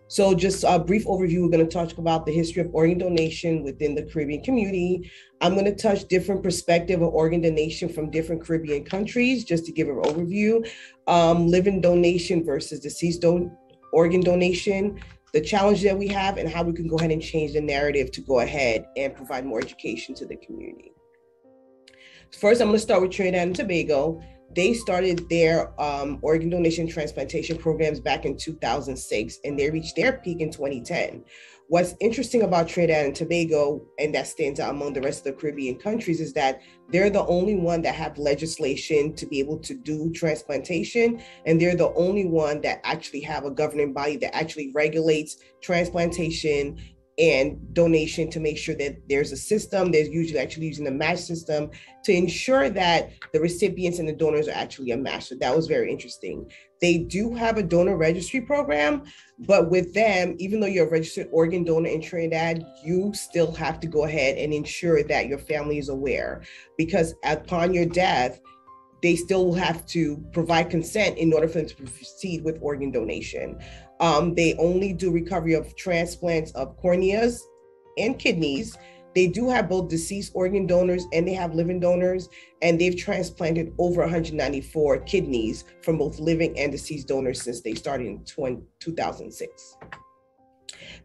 So just a brief overview, we're going to talk about the history of organ donation within the Caribbean community. I'm going to touch different perspective of organ donation from different Caribbean countries, just to give an overview. Living donation versus deceased organ donation, the challenge that we have, and how we can go ahead and change the narrative to go ahead and provide more education to the community. First, I'm going to start with Trinidad and Tobago. They started their organ donation transplantation programs back in 2006, and they reached their peak in 2010. What's interesting about Trinidad and Tobago, and that stands out among the rest of the Caribbean countries, is that they're the only one that have legislation to be able to do transplantation, and they're the only one that actually have a governing body that actually regulates transplantation and donation, to make sure that there's a system. They're usually actually using the match system to ensure that the recipients and the donors are actually a match. So that was very interesting. They do have a donor registry program, but with them, even though you're a registered organ donor in Trinidad, you still have to go ahead and ensure that your family is aware, because upon your death, they still will have to provide consent in order for them to proceed with organ donation. They only do recovery of transplants of corneas and kidneys. They do have both deceased organ donors and they have living donors, and they've transplanted over 194 kidneys from both living and deceased donors since they started in 2006.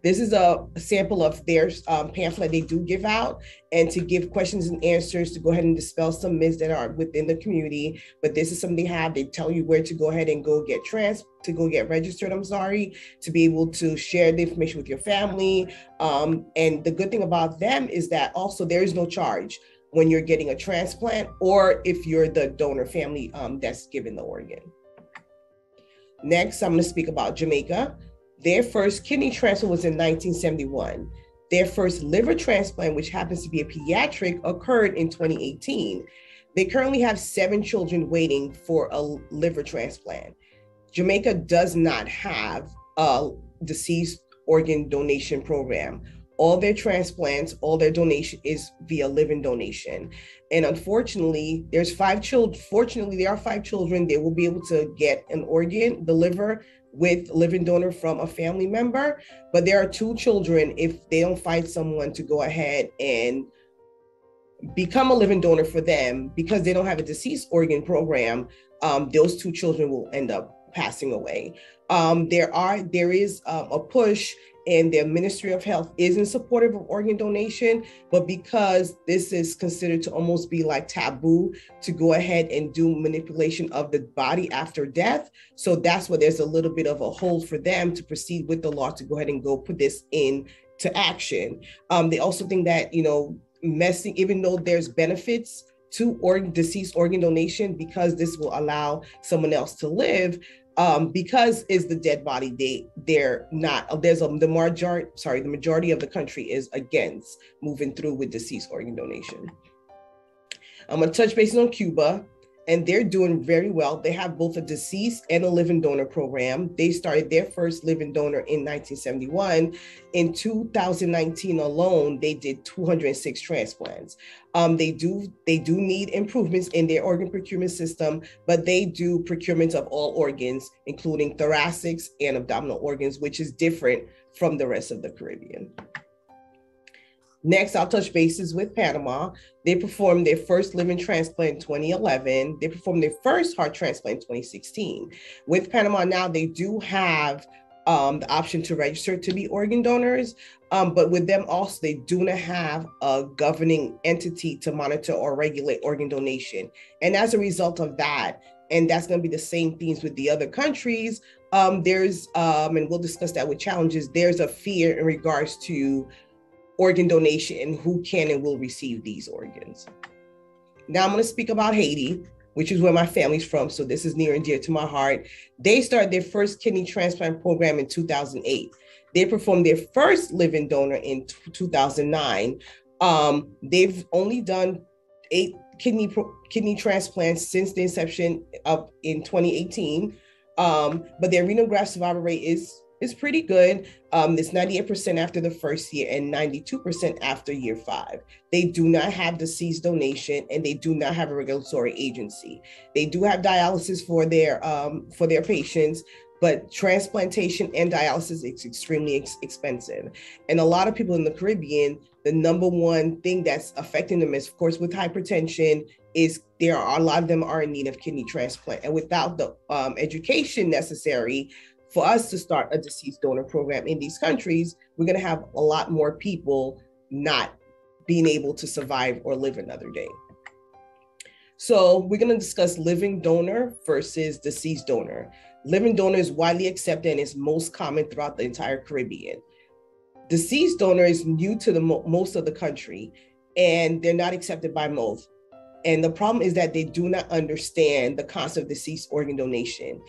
This is a sample of their pamphlet they do give out, and to give questions and answers to go ahead and dispel some myths that are within the community. But this is something they have. They tell you where to go ahead and go get registered, to be able to share the information with your family. And the good thing about them is that also there is no charge when you're getting a transplant, or if you're the donor family that's given the organ. Next, I'm going to speak about Jamaica. Their first kidney transplant was in 1971. Their first liver transplant, which happens to be a pediatric, occurred in 2018. They currently have 7 children waiting for a liver transplant. Jamaica does not have a deceased organ donation program. all their transplants, all their donation is via living donation. And unfortunately, there's 5 children. Fortunately, there are 5 children. They will be able to get an organ, the liver, with living donor from a family member. But there are 2 children, if they don't find someone to go ahead and become a living donor for them, because they don't have a deceased organ program, those 2 children will end up passing away. There is a push, and the Ministry of Health is in support of organ donation, but because this is considered to almost be like taboo to go ahead and do manipulation of the body after death. So that's why there's a little bit of a hold for them to proceed with the law to go ahead and go put this into action. They also think that, even though there's benefits to deceased organ donation, because this will allow someone else to live, because it's the dead body, the majority of the country is against moving through with deceased organ donation. I'm gonna touch base on Cuba, and they're doing very well. They have both a deceased and a living donor program. They started their first living donor in 1971. In 2019 alone, they did 206 transplants. They do need improvements in their organ procurement system, but they do procurement of all organs, including thoracics and abdominal organs, which is different from the rest of the Caribbean. Next, I'll touch bases with Panama. They performed their first living transplant in 2011. They performed their first heart transplant in 2016. With Panama now, they do have the option to register to be organ donors, but with them also, they do not have a governing entity to monitor or regulate organ donation. And as a result of that, and that's going to be the same themes with the other countries, and we'll discuss that with challenges, there's a fear in regards to organ donation and who can and will receive these organs. Now I'm going to speak about Haiti, which is where my family's from, so this is near and dear to my heart. They started their first kidney transplant program in 2008. They performed their first living donor in 2009. They've only done 8 kidney transplants since the inception up in 2018, but their renal graft survival rate is pretty good. It's 98% after the first year and 92% after year 5. They do not have deceased donation, and they do not have a regulatory agency. They do have dialysis for their patients, but transplantation and dialysis is extremely expensive. And a lot of people in the Caribbean, the number one thing that's affecting them is, of course, with hypertension, is a lot of them are in need of kidney transplant. And without the education necessary for us to start a deceased donor program in these countries, we're going to have a lot more people not being able to survive or live another day. So we're going to discuss living donor versus deceased donor. Living donor is widely accepted and is most common throughout the entire Caribbean. Deceased donor is new to most of the country, and they're not accepted by most. And the problem is that they do not understand the concept of deceased organ donation.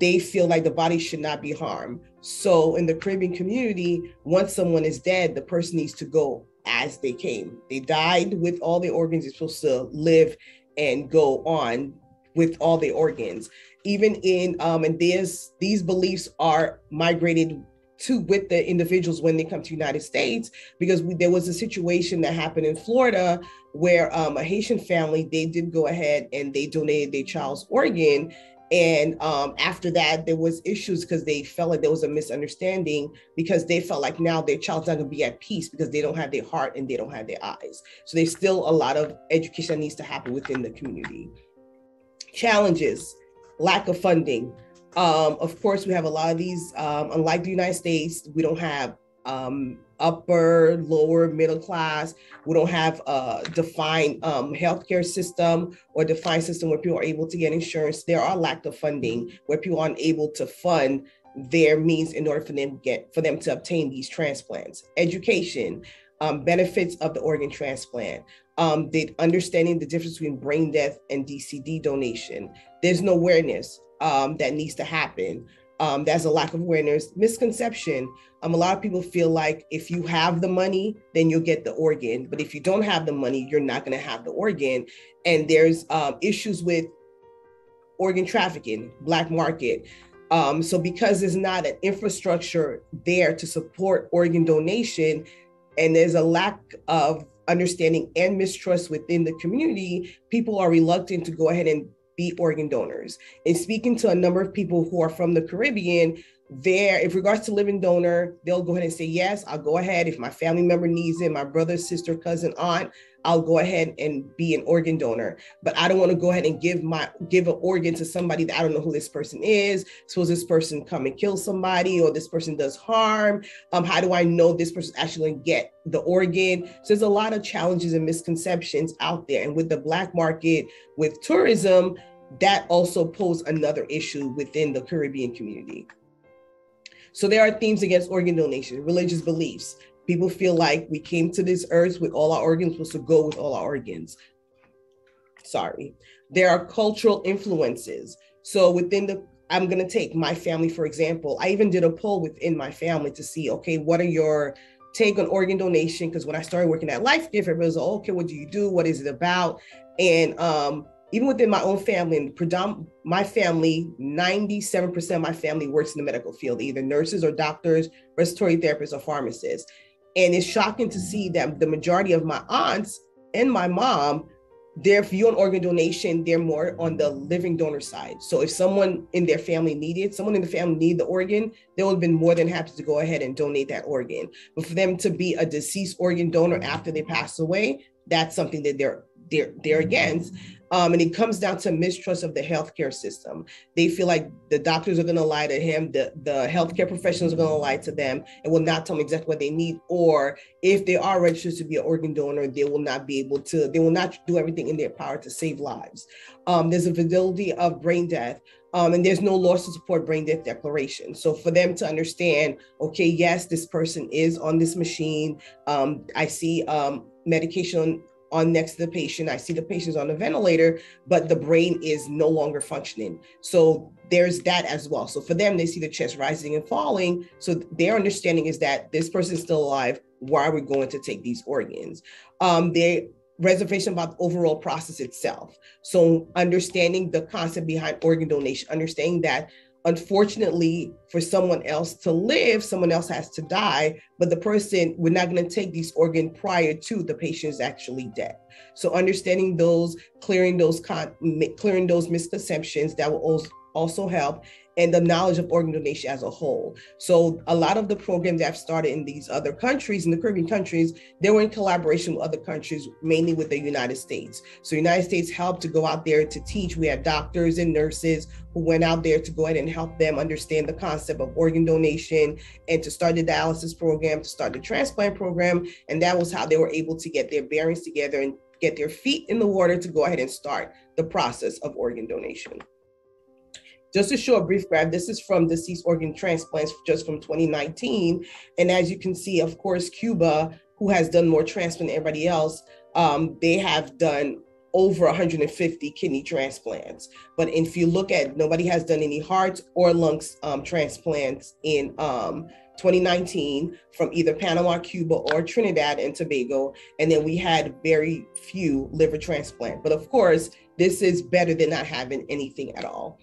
They feel like the body should not be harmed. So in the Caribbean community, once someone is dead, the person needs to go as they came. They died with all their organs. They're supposed to live and go on with all their organs. Even and these beliefs are migrated with the individuals when they come to the United States, because there was a situation that happened in Florida where a Haitian family, they did go ahead and they donated their child's organ. And after that, there was issues because they felt like there was a misunderstanding, because they felt like now their child's not going to be at peace because they don't have their heart and they don't have their eyes. So there's still a lot of education that needs to happen within the community. Challenges: lack of funding. Of course, we have a lot of these, unlike the United States, we don't have upper, lower, middle class. We don't have a defined healthcare system or defined system where people are able to get insurance. There are lack of funding where people aren't able to fund their means in order for them to obtain these transplants. Education, benefits of the organ transplant, the understanding the difference between brain death and DCD donation. There's no awareness that needs to happen. There's a lack of awareness. Misconception. A lot of people feel like if you have the money, then you'll get the organ. But if you don't have the money, you're not going to have the organ. And there's issues with organ trafficking, black market. So because there's not an infrastructure there to support organ donation, and there's a lack of understanding and mistrust within the community, people are reluctant to go ahead and be organ donors. And speaking to a number of people who are from the Caribbean, if regards to living donor, they'll go ahead and say, yes, I'll go ahead. If my family member needs it, my brother, sister, cousin, aunt, I'll go ahead and be an organ donor. But I don't want to go ahead and give an organ to somebody that I don't know who this person is. Suppose this person come and kill somebody, or this person does harm. How do I know this person actually going to get the organ? So there's a lot of challenges and misconceptions out there. And with the Black market, with tourism, that also poses another issue within the Caribbean community. So there are themes against organ donation, religious beliefs. People feel like we came to this earth with all our organs, supposed to go with all our organs. Sorry. There are cultural influences. So I'm going to take my family, for example. I even did a poll within my family to see, okay, what are your take on organ donation? Because when I started working at LifeGift, everybody was like, okay, what do you do? What is it about? And even within my own family, and my family, 97% of my family works in the medical field, either nurses or doctors, respiratory therapists or pharmacists. And it's shocking to see that the majority of my aunts and my mom, their view on organ donation, they're more on the living donor side. So if someone in their family needed the organ, they would have been more than happy to go ahead and donate that organ. But for them to be a deceased organ donor after they pass away, that's something that they're against. And it comes down to mistrust of the healthcare system. They feel like the doctors are going to lie to him, the healthcare professionals are going to lie to them and will not tell them exactly what they need. Or if they are registered to be an organ donor, they will not do everything in their power to save lives. There's a fidelity of brain death. And there's no laws to support brain death declaration. So for them to understand, okay, yes, this person is on this machine. I see medication on next to the patient. I see the patient's on the ventilator, but the brain is no longer functioning. So there's that as well. So for them, they see the chest rising and falling. So their understanding is that this person is still alive. Why are we going to take these organs? Their reservation about the overall process itself. So understanding the concept behind organ donation, understanding that unfortunately, for someone else to live, someone else has to die, but the person, we're not going to take these organs prior to the patient's actually dead. So understanding those, clearing those misconceptions, that will also help, and the knowledge of organ donation as a whole. So a lot of the programs that have started in these other countries, in the Caribbean countries, they were in collaboration with other countries, mainly with the United States. So the United States helped to go out there to teach. We had doctors and nurses who went out there to go ahead and help them understand the concept of organ donation and to start the dialysis program, to start the transplant program. And that was how they were able to get their bearings together and get their feet in the water to go ahead and start the process of organ donation. Just to show a brief graph, this is from deceased organ transplants just from 2019. And as you can see, of course, Cuba, who has done more transplants than everybody else, they have done over 150 kidney transplants. But if you look at, nobody has done any hearts or lungs transplants in 2019 from either Panama, Cuba, or Trinidad and Tobago. And then we had very few liver transplant. But of course, this is better than not having anything at all.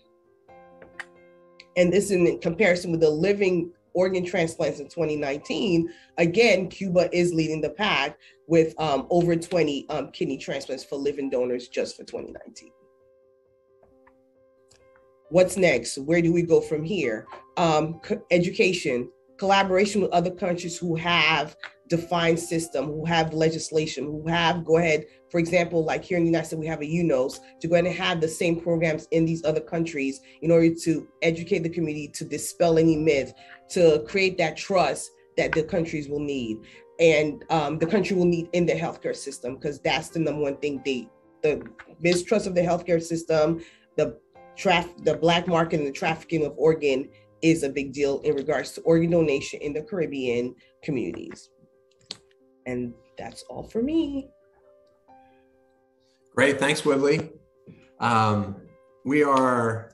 And this in comparison with the living organ transplants in 2019, again, Cuba is leading the pack with over 20 kidney transplants for living donors just for 2019. What's next? Where do we go from here? Education, collaboration with other countries who have defined system, who have legislation, who have, go ahead, for example, like here in the United States, we have a UNOS, to go ahead and have the same programs in these other countries in order to educate the community, to dispel any myth, to create that trust that the countries will need. And the country will need in the healthcare system, because that's the number one thing, the mistrust of the healthcare system, the black market and the trafficking of organ is a big deal in regards to organ donation in the Caribbean communities. And that's all for me. Great, thanks, Woodley. We are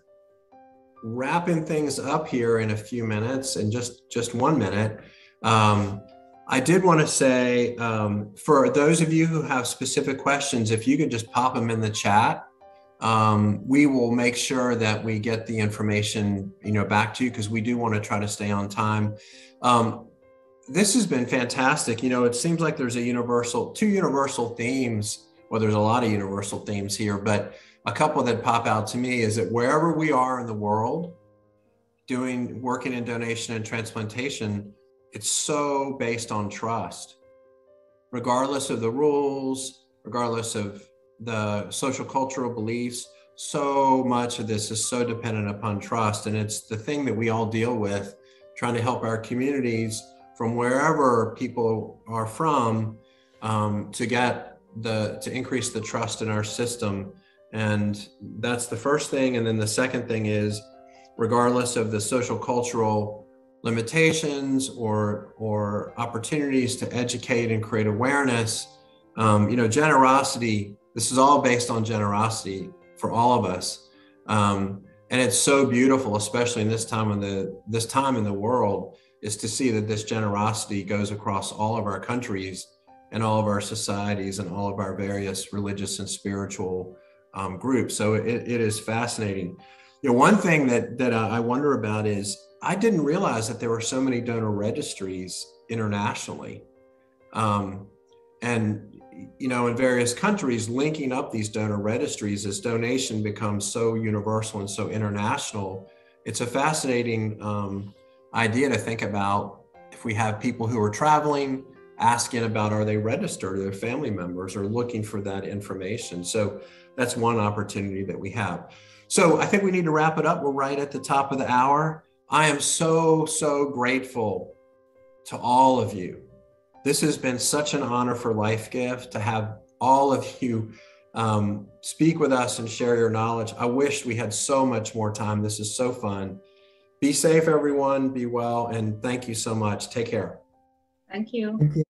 wrapping things up here in a few minutes, in just 1 minute. I did want to say, for those of you who have specific questions, if you could just pop them in the chat, we will make sure that we get the information, back to you, because we do want to try to stay on time. This has been fantastic. You know, it seems like there's two universal themes. Well, there's a lot of universal themes here, but a couple that pop out to me is that wherever we are in the world, working in donation and transplantation, it's so based on trust. Regardless of the rules, regardless of the social cultural beliefs, so much of this is so dependent upon trust. And it's the thing that we all deal with, trying to help our communities from wherever people are from, to increase the trust in our system. And that's the first thing. And then the second thing is, regardless of the social cultural limitations or opportunities to educate and create awareness, generosity, this is all based on generosity for all of us. And it's so beautiful, especially in this time in the world, is to see that this generosity goes across all of our countries and all of our societies and all of our various religious and spiritual groups. So it is fascinating. You know, one thing that I wonder about is, I didn't realize that there were so many donor registries internationally. And, in various countries, linking up these donor registries as donation becomes so universal and so international. It's a fascinating idea to think about. If we have people who are traveling, asking about, are they registered, or their family members, or looking for that information. So that's one opportunity that we have. So I think we need to wrap it up. We're right at the top of the hour. I am so, so grateful to all of you. This has been such an honor for Life Gift to have all of you speak with us and share your knowledge. I wish we had so much more time. This is so fun. Be safe, everyone. Be well. And thank you so much. Take care. Thank you. Thank you.